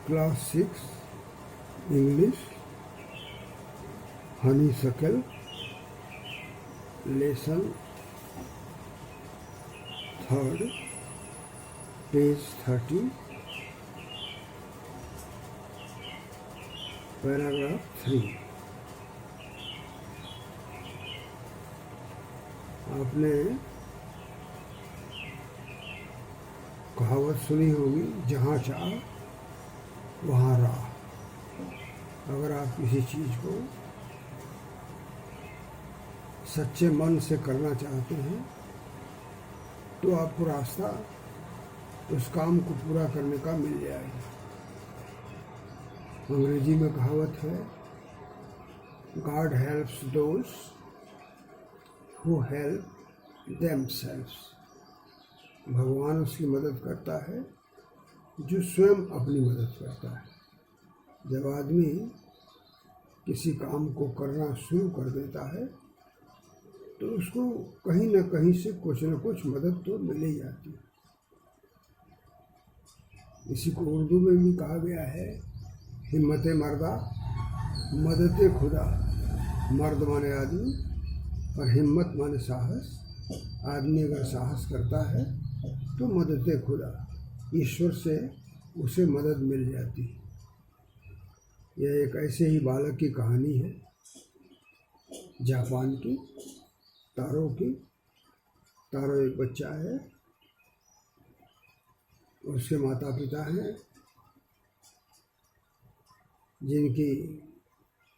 Class 6 English Honeysuckle Lesson 3rd page 30 paragraph 3। आपने कहावत सुनी होगी, जहाँ चाह वहाँ राह। अगर आप किसी चीज़ को सच्चे मन से करना चाहते हैं तो आपको रास्ता उस काम को पूरा करने का मिल जाएगा। अंग्रेजी में कहावत है, God helps those who help themselves. भगवान उसकी मदद करता है जो स्वयं अपनी मदद करता है। जब आदमी किसी काम को करना शुरू कर देता है तो उसको कहीं न कहीं से कुछ न कुछ मदद तो मिल ही जाती है। इसी को उर्दू में भी कहा गया है, हिम्मत मर्दा मदद खुदा। मर्द माने आदमी और हिम्मत माने साहस। आदमी अगर साहस करता है तो मदद खुदा, ईश्वर से उसे मदद मिल जाती है। यह एक ऐसे ही बालक की कहानी है, जापान की, तारो की। तारो एक बच्चा है, उसके माता पिता हैं जिनकी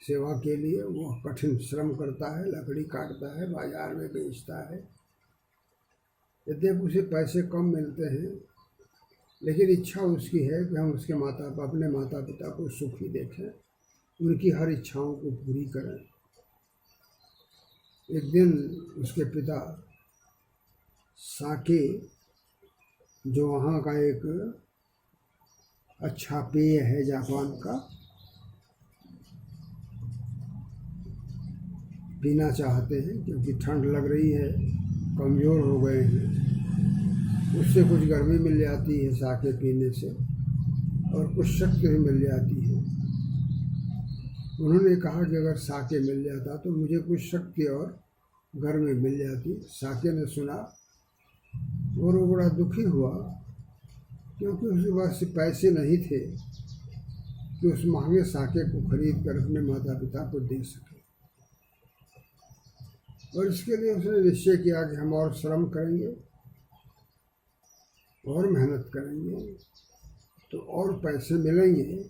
सेवा के लिए वह कठिन श्रम करता है, लकड़ी काटता है, बाजार में बेचता है। यद्यपि उसे पैसे कम मिलते हैं, लेकिन इच्छा उसकी है कि हम अपने माता पिता को सुखी देखें, उनकी हर इच्छाओं को पूरी करें। एक दिन उसके पिता साके, जो वहाँ का एक अच्छा पेय है जापान का, पीना चाहते हैं क्योंकि ठंड लग रही है, कमज़ोर हो गए हैं। उससे कुछ गर्मी मिल जाती है साके पीने से और कुछ शक्ति भी मिल जाती है। उन्होंने कहा कि अगर साके मिल जाता तो मुझे कुछ शक्ति और गर्मी मिल जाती। साके ने सुना और वो बड़ा दुखी हुआ, क्योंकि उसके पास पैसे नहीं थे कि उस महंगे साके को खरीद कर अपने माता पिता को दे सके। और इसके लिए उसने निश्चय किया कि हम और श्रम करेंगे और मेहनत करेंगे तो और पैसे मिलेंगे,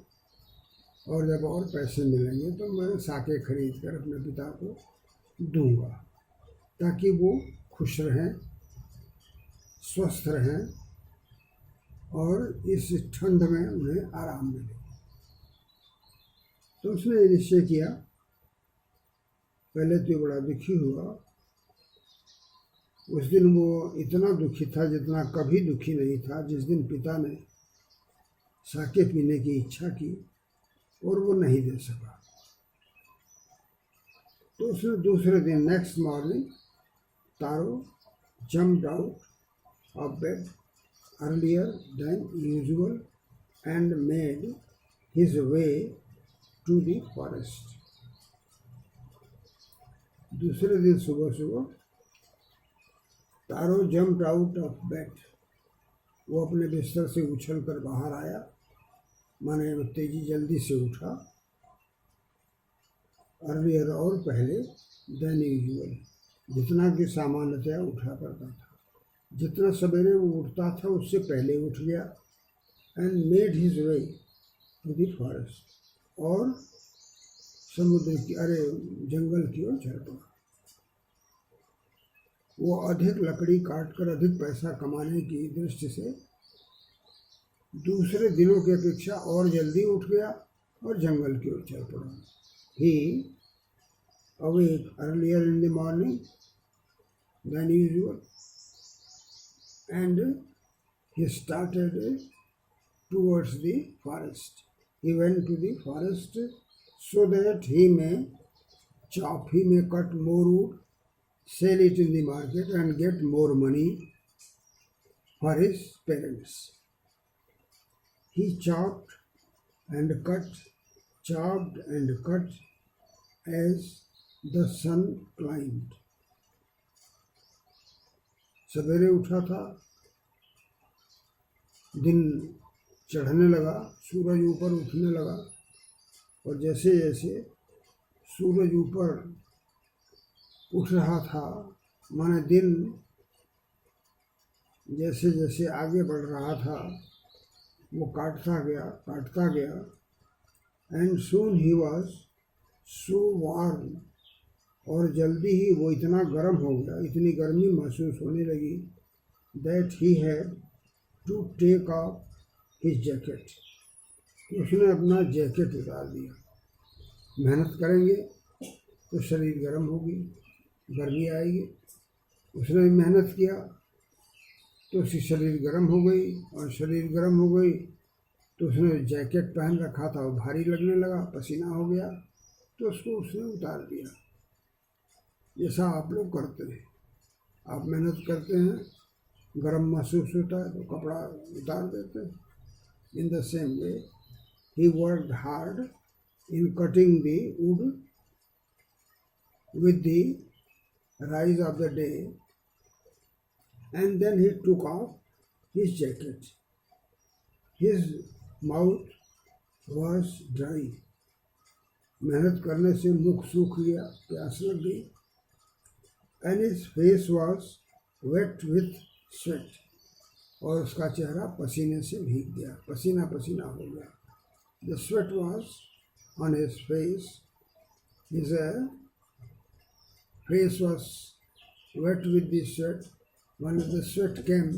और जब और पैसे मिलेंगे तो मैं साके खरीद कर अपने पिता को दूंगा, ताकि वो खुश रहें, स्वस्थ रहें और इस ठंड में उन्हें आराम मिले। तो उसने निश्चय किया। पहले तो बड़ा दुखी हुआ। उस दिन वो इतना दुखी था जितना कभी दुखी नहीं था जिस दिन पिता ने साके पीने की इच्छा की और वो नहीं दे सका। तो उसने दूसरे दिन, next morning, taro jumped out of bed earlier than usual and made his way to the forest। दूसरे दिन सुबह सुबह तारो jumped out of bed, वो अपने बिस्तर से उछल कर बाहर आया, माने तेजी जल्दी से उठा। अर्लियर और पहले, देन यूजुअल, जितना कि सामान्यतया उठा करता था। जितना सवेरे वो उठता था उससे पहले उठ गया। And made his way to the forest, और जंगल की ओर चल पड़ा। वो अधिक लकड़ी काटकर अधिक पैसा कमाने की दृष्टि से दूसरे दिनों की अपेक्षा और जल्दी उठ गया और जंगल की ओर चल पड़ा। He awake earlier in the morning than usual and he started towards the forest. He went to the forest so that he may cut more wood, sell it in the market and get more money for his parents. He chopped and cut, chopped and cut as the sun climbed. सवेरे उठा था, दिन चढ़ने लगा, सूरज ऊपर उठने लगा, और जैसे जैसे सूरज ऊपर उठ रहा था, माने दिन जैसे जैसे आगे बढ़ रहा था, वो काटता गया, and soon he was so warm, और जल्दी ही वो इतना गर्म हो गया, इतनी गर्मी महसूस होने लगी, that he had to take off his jacket, उसने अपना जैकेट उतार दिया। मेहनत करेंगे तो शरीर गर्म होगी, गर्मी आएगी। उसने भी मेहनत किया तो उसकी शरीर गर्म हो गई, और शरीर गर्म हो गई तो उसने जैकेट पहन रखा था वो भारी लगने लगा, पसीना हो गया, तो उसको उसने उतार दिया। जैसा आप लोग करते हैं, आप मेहनत करते हैं, गर्म महसूस होता है तो कपड़ा उतार देते हैं। In the same way he worked hard in cutting the wood with the rise of the day, and then he took off his jacket. His mouth was dry. मेहनत करने से मुख सूख गया, प्यास लग गई, and his face was wet with sweat, और उसका चेहरा पसीने से भीग गया, पसीना पसीना हो गया। The sweat was on his face. His face was wet with the sweat. When the sweat came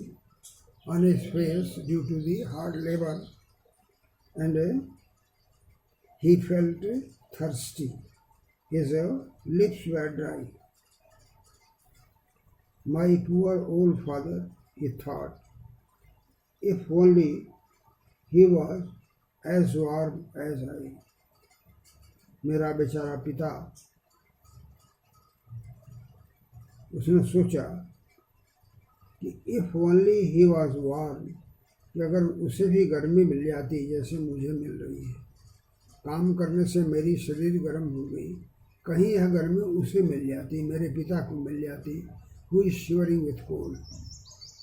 on his face due to the hard labor, and he felt thirsty. His lips were dry. My poor old father, he thought, if only he was as warm as I. मेरा बेचारा पिता, उसने सोचा कि if only he was warm, कि अगर उसे भी गर्मी मिल जाती जैसे मुझे मिल रही है, काम करने से मेरी शरीर गर्म हो गई, कहीं यह गर्मी उसे मिल जाती, मेरे पिता को मिल जाती, who is shivering with cold,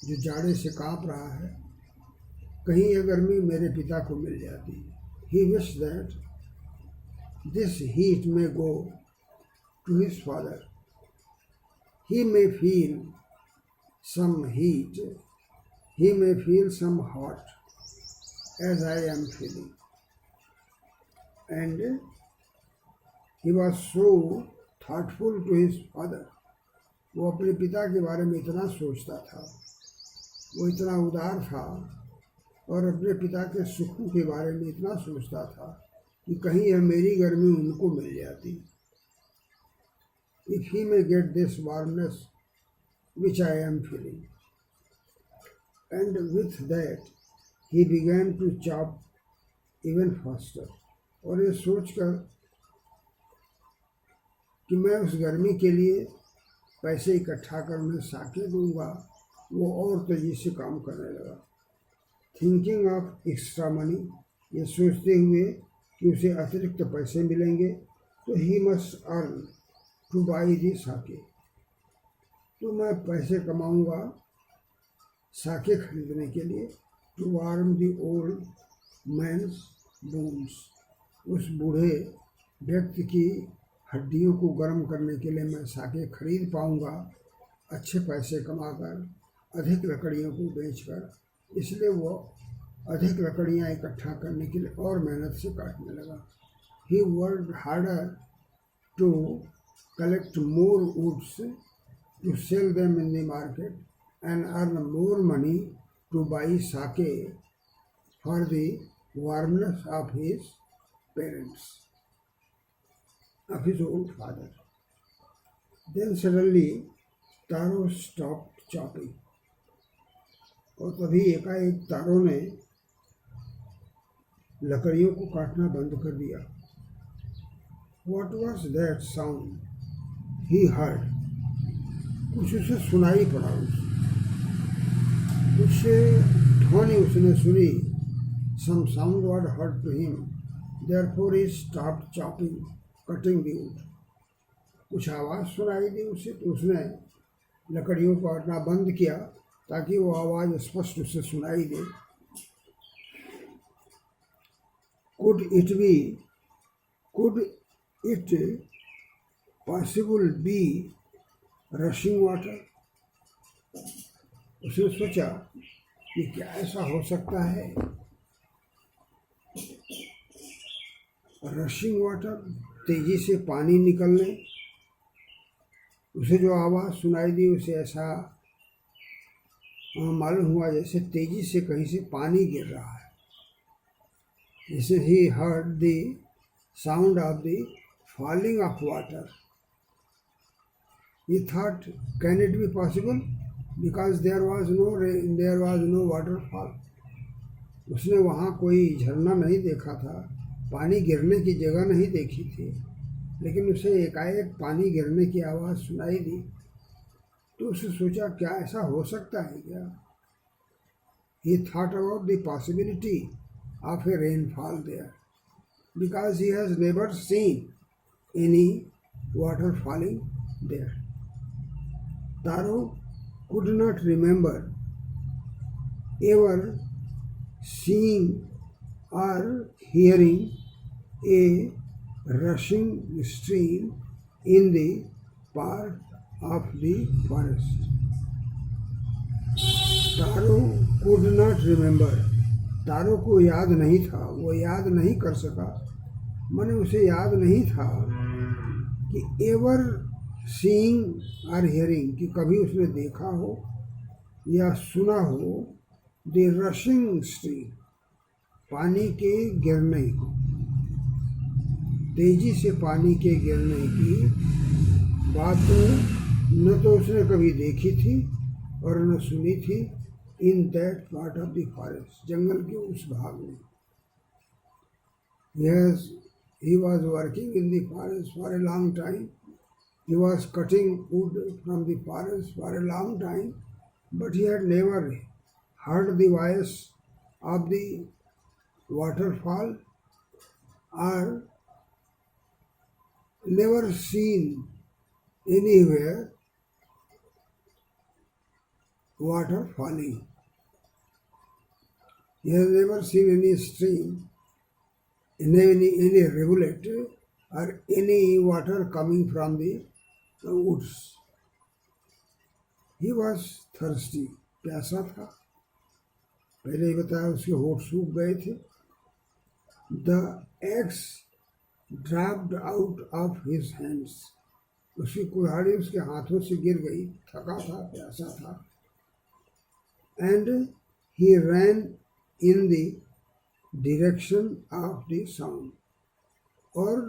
जो जाड़े से काँप रहा है, कहीं यह गर्मी मेरे पिता को मिल जाती। He wished that this heat may go to his father. He may feel some heat, he may feel some hot, as I am feeling. And he was so thoughtful to his father. वो अपने पिता के बारे में इतना सोचता था, वो इतना उदार था, और अपने पिता के सुखों के बारे में इतना सोचता था कि कहीं यह मेरी गर्मी उनको मिल जाती। If he may get this warmness which I am feeling. And with that he began to chop even faster. और ये सोचकर कि मैं उस गर्मी के लिए पैसे इकट्ठा कर उन्हें साके दूंगा, वो और तेजी से काम करने लगा। थिंकिंग ऑफ एक्स्ट्रा मनी, ये सोचते हुए कि उसे अतिरिक्त पैसे मिलेंगे, तो he must earn to buy the sake, तो मैं पैसे कमाऊंगा साके खरीदने के लिए। To warm the old man's bones, उस बूढ़े व्यक्ति की हड्डियों को गर्म करने के लिए मैं साके खरीद पाऊंगा, अच्छे पैसे कमाकर, अधिक लकड़ियों को बेचकर। इसलिए वो अधिक लकड़ियाँ इकट्ठा करने के लिए और मेहनत से काटने लगा। He worked harder to collect more woods to sell them in the market and earn more money to buy sake for the warmness of his parents, of his old father. Then suddenly Taro stopped chopping, और तभी एकाएक तारों ने लकड़ियों को काटना बंद कर दिया। What was that sound he heard? कुछ उसे सुनाई पड़ा, कुछ ध्वनि उसने सुनी। Some sound was heard to him Therefore he stopped cutting the wood. कुछ आवाज़ सुनाई दी उसे, तो उसने लकड़ियों को काटना बंद किया ताकि वो आवाज़ स्पष्ट उसे सुनाई दे. Could it possible be rushing water? उसने सोचा कि क्या ऐसा हो सकता है. रशिंग वाटर, तेजी से पानी निकलने. उसे जो आवाज़ सुनाई दी उसे ऐसा मालूम हुआ जैसे तेजी से कहीं से पानी गिर रहा है. जैसे he heard the sound of the falling of water. He thought, can it be possible? Because there was no waterfall. उसने वहाँ कोई झरना नहीं देखा था, पानी गिरने की जगह नहीं देखी थी, लेकिन उसे एकाएक पानी गिरने की आवाज़ सुनाई दी. तो उसने सोचा क्या ऐसा हो सकता है क्या. He thought about the possibility of a rainfall there, because he has never seen any water falling there. Taro could not remember ever seeing or hearing a rushing stream in the part of the forest. Taro could not remember. तारो को याद नहीं था, वो याद नहीं कर सका, माने उसे याद नहीं था कि एवर सीइंग और हियरिंग, कि कभी उसने देखा हो या सुना हो द रशिंग स्ट्रीम, पानी के गिरने को, तेजी से पानी के गिरने की बात न तो उसने कभी देखी थी और न सुनी थी. In that part of the forest, जंगल के उस भाग में. Yes, he was working in the forest for a long time. He was cutting wood from the forest for a long time, but he had never heard the voice of the waterfall or never seen anywhere water falling. He has never seen any stream, any rivulet or any water coming from the woods. He was thirsty, प्यासा था. पहले ही बताया उसके होठ सूख गए थे. The axe dropped out of his hands. उसकी कुल्हाड़ी उसके हाथों से गिर गई. थका था, प्यासा था. And he ran in the direction of the sound. और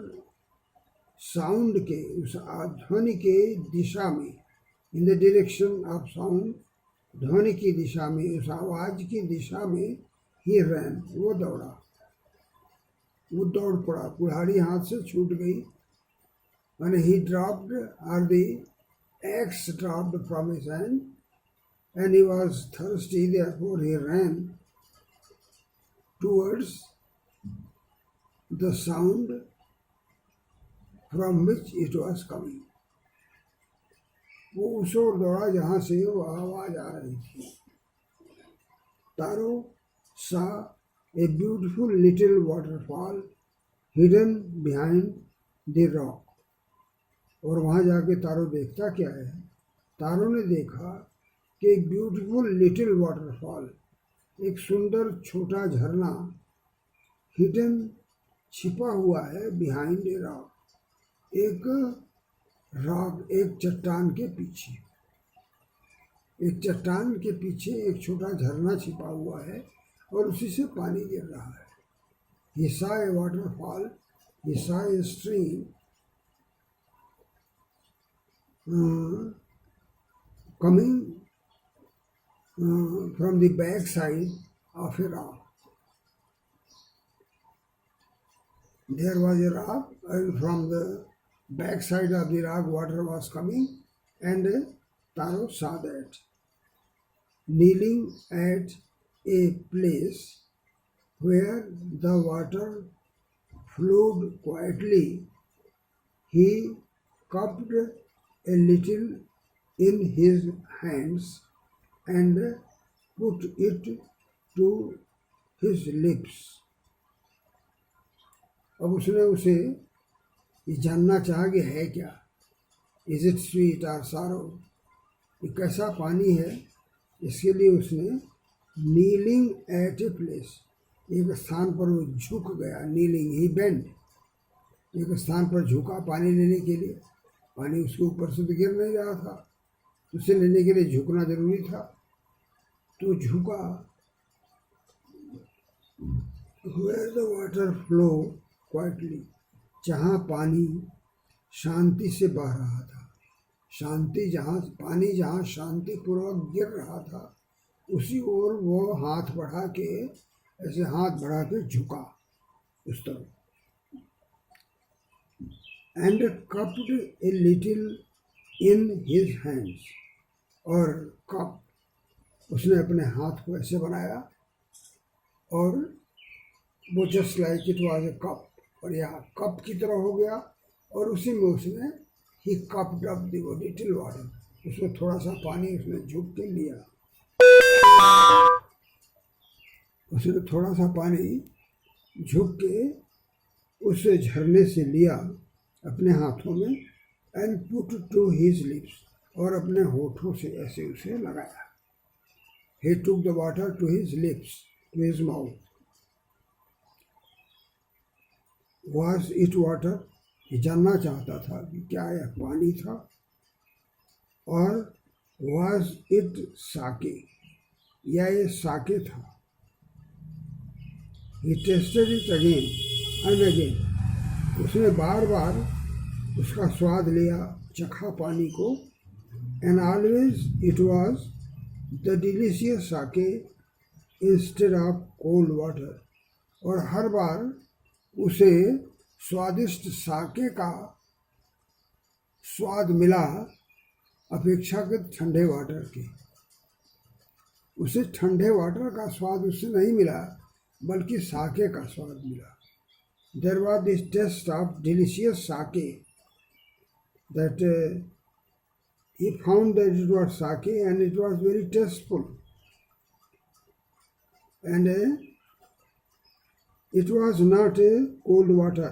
साउंड के, उस ध्वनि के दिशा में, in the direction of sound, ध्वनि की दिशा में, उस आवाज की दिशा में he ran, वो दौड़ा, वो दौड़ पड़ा. कुल्हाड़ी हाथ से छूट गई. and he dropped, or the axe dropped from his hand, and he was thirsty, therefore he ran towards the sound from which it was coming. वो उस ओर दौड़ा जहाँ से वो आवाज आ रही थी. Taro saw a beautiful little waterfall hidden behind the rock. और वहाँ जाके तारो देखता क्या है, तारो ने देखा कि एक ब्यूटीफुल लिटिल वाटरफॉल, एक सुंदर छोटा झरना, हिडन, छिपा हुआ है, बिहाइंड ए रॉक, एक रॉक, एक चट्टान के पीछे. एक चट्टान के पीछे एक छोटा झरना छिपा हुआ है और उसी से पानी गिर रहा है. He saw a waterfall, he saw a stream coming from the back side of a rock. There was a rock, and from the back side of the rock water was coming, and Taro saw that. Kneeling at a place where the water flowed quietly, he cupped a little in his hands and put it to his lips. अब उसने उसे ये जानना चाहा कि है क्या, is it sweet और सारो, ये कैसा पानी है। इसके लिए उसने नीलिंग एट ए प्लेस, एक स्थान पर वो झुक गया। नीलिंग ही बेंड, एक स्थान पर झुका पानी लेने के लिए। पानी उसके ऊपर से तो गिर नहीं रहा था, उसे लेने के लिए झुकना जरूरी था, तो झुका। Where the water flow quietly, जहाँ पानी शांति से बह रहा था, शांति जहाँ पानी जहाँ शांति पूर्वक गिर रहा था, उसी ओर वो हाथ बढ़ा के, ऐसे हाथ बढ़ा के झुका उस तरफ। And cupped a little in his hands, और कप, उसने अपने हाथ को ऐसे बनाया और वो just like it was a cup, और यहाँ कप की तरह हो गया। और उसी में उसने ही कप्ड अप द लिटिल वाटर, उसमें थोड़ा सा पानी उसने झुक के लिया, उसने थोड़ा सा पानी झुक के उस झरने से लिया अपने हाथों में, and put to his lips, और अपने होठों से ऐसे उसे लगाया। He took the water to his lips, to his mouth. Was it water? ये जानना चाहता था कि क्या यह पानी था, और was it sake, या ये साके था। He tasted it again and again, उसने बार बार उसका स्वाद लिया, चखा पानी को। And always it was the delicious sake instead of cold water, और हर बार उसे स्वादिष्ट साके का स्वाद मिला अपेक्षाकृत ठंडे वाटर के। उसे ठंडे वाटर का स्वाद उससे नहीं मिला, बल्कि साके का स्वाद मिला। There was this taste of delicious sake, that he found that it was sake and it was very tasteful, and it was not a cold water.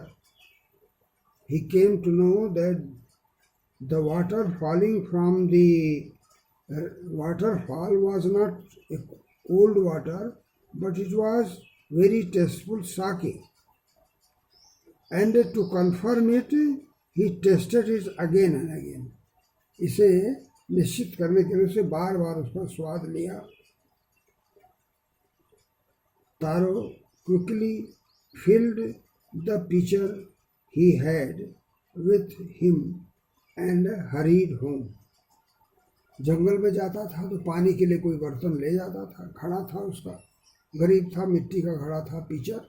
He came to know that the water falling from the waterfall was not a cold water, but it was very tasteful sake. And to confirm it, he tasted it again and again. इसे निश्चित करने के लिए उसे बार बार उसका स्वाद लिया। तारो quickly filled the pitcher he had with him and hurried home. जंगल में जाता था तो पानी के लिए कोई बर्तन ले जाता था, खड़ा था उसका, गरीब था, मिट्टी का खड़ा था पिचर,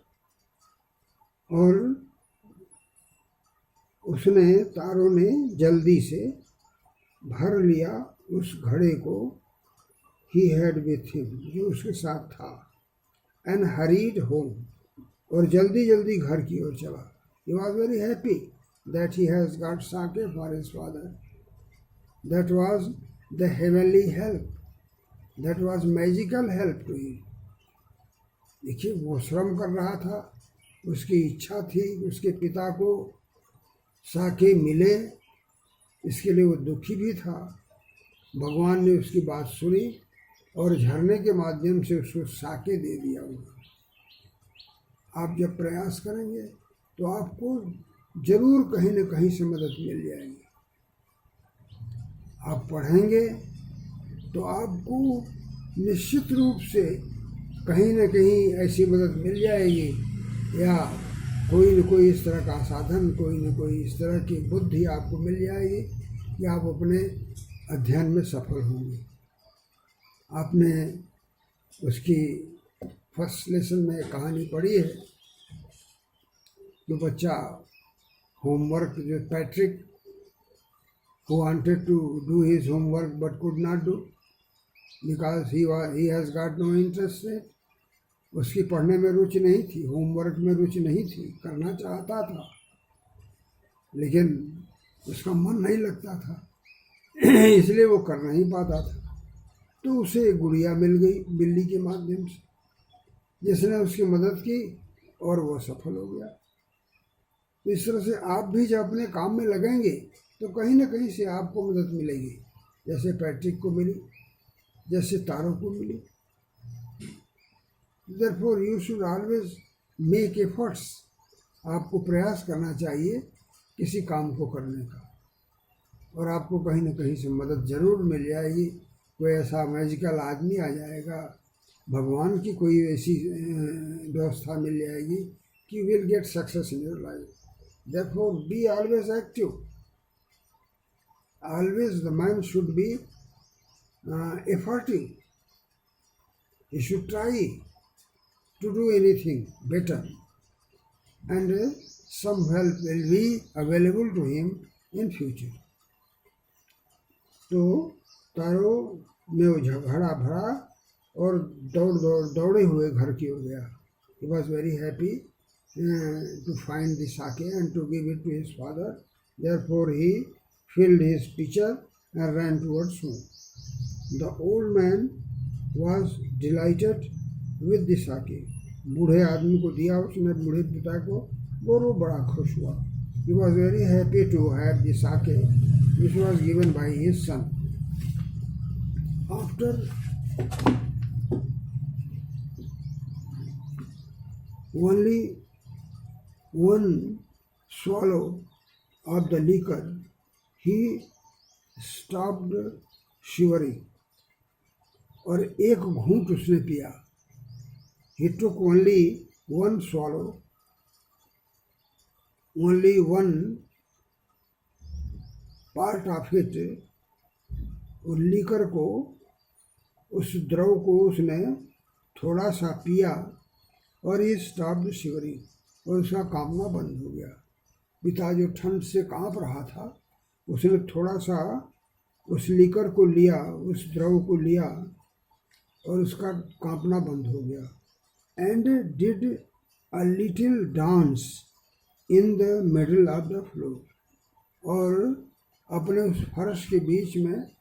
और उसने, तारों ने जल्दी से भर लिया उस घड़े को, he had with him, जो उसके साथ था, and hurried home, और जल्दी जल्दी घर की ओर चला। He was very happy that he has got sake for his father. That was the heavenly help, that was magical help to him. देखिए, वो श्रम कर रहा था, उसकी इच्छा थी उसके पिता को साके मिले, इसके लिए वो दुखी भी था। भगवान ने उसकी बात सुनी और झरने के माध्यम से उसको साके दे दिया उन्होंने। आप जब प्रयास करेंगे तो आपको जरूर कहीं न कहीं से मदद मिल जाएगी। आप पढ़ेंगे तो आपको निश्चित रूप से कहीं न कहीं ऐसी मदद मिल जाएगी, या कोई न कोई इस तरह का साधन, कोई न कोई इस तरह की बुद्धि आपको मिल जाएगी कि आप अपने अध्ययन में सफल होंगे। आपने उसकी फर्स्ट लेसन में कहानी पढ़ी है, जो बच्चा होमवर्क, जो Patrick who wanted to do his homework but could not do because he has got no interest in it. उसकी पढ़ने में रुचि नहीं थी, होमवर्क में रुचि नहीं थी, करना चाहता था लेकिन उसका मन नहीं लगता था इसलिए वो कर नहीं पाता था। तो उसे एक गुड़िया मिल गई बिल्ली के माध्यम से, जिसने उसकी मदद की और वो सफल हो गया। तो इस तरह से आप भी जब अपने काम में लगेंगे तो कहीं ना कहीं से आपको मदद मिलेगी, जैसे पैट्रिक को मिली, जैसे तारों को मिली। Therefore you should always make efforts। आपको प्रयास करना चाहिए किसी काम को करने का, और आपको कहीं ना कहीं से मदद जरूर मिल जाएगी। कोई ऐसा मैजिकल आदमी आ जाएगा, भगवान की कोई ऐसी व्यवस्था मिल जाएगी कि will get success in your life. Therefore be always active। Always the man should be efforting। He should try to do anything better, and some help will be available to him in future। तो तारों में वो झगड़ा भरा और दौड़े हुए घर की ओर गया। He was very happy to find the sake and to give it to his father। Therefore he filled his pitcher and ran towards home। The old man was delighted with the sake। बूढ़े आदमी को दिया उसने, बूढ़े पिता को, और वो बड़ा खुश हुआ। He was very happy to have the sake which was given by his son। After only one swallow of the liquor he stopped shivering। और एक घूंट उसने पिया। He took only one swallow, only one part of it। उस liquor को, उस द्रव को उसने थोड़ा सा पिया, और he stopped shivering। और उसका कांपना बंद हो गया। पिता जो ठंड से कांप रहा था, उसने थोड़ा सा उस लीकर को लिया, उस द्रव को लिया, और उसका कांपना बंद हो गया। And did a little dance in the middle of the floor। और अपने उस फर्श के बीच में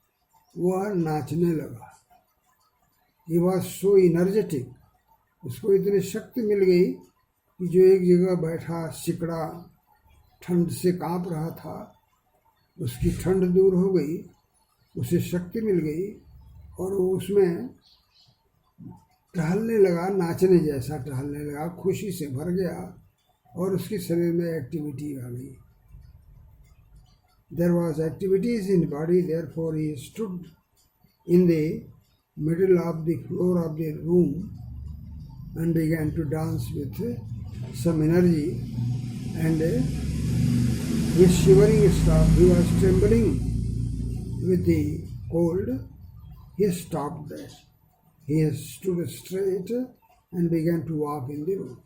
वह नाचने लगा। He was so energetic। उसको इतनी शक्ति मिल गई कि जो एक जगह बैठा सिकड़ा ठंड से कांप रहा था, उसकी ठंड दूर हो गई, उसे शक्ति मिल गई, और वो उसमें टहलने लगा, नाचने जैसा टहलने लगा, खुशी से भर गया, और उसके शरीर में एक्टिविटी आ गई। There was activities in body। Therefore he stood in the middle of the floor of the room and began to dance with some energy, and his shivering stopped। He was trembling with the cold। He stopped there। He stood straight and began to walk in the room।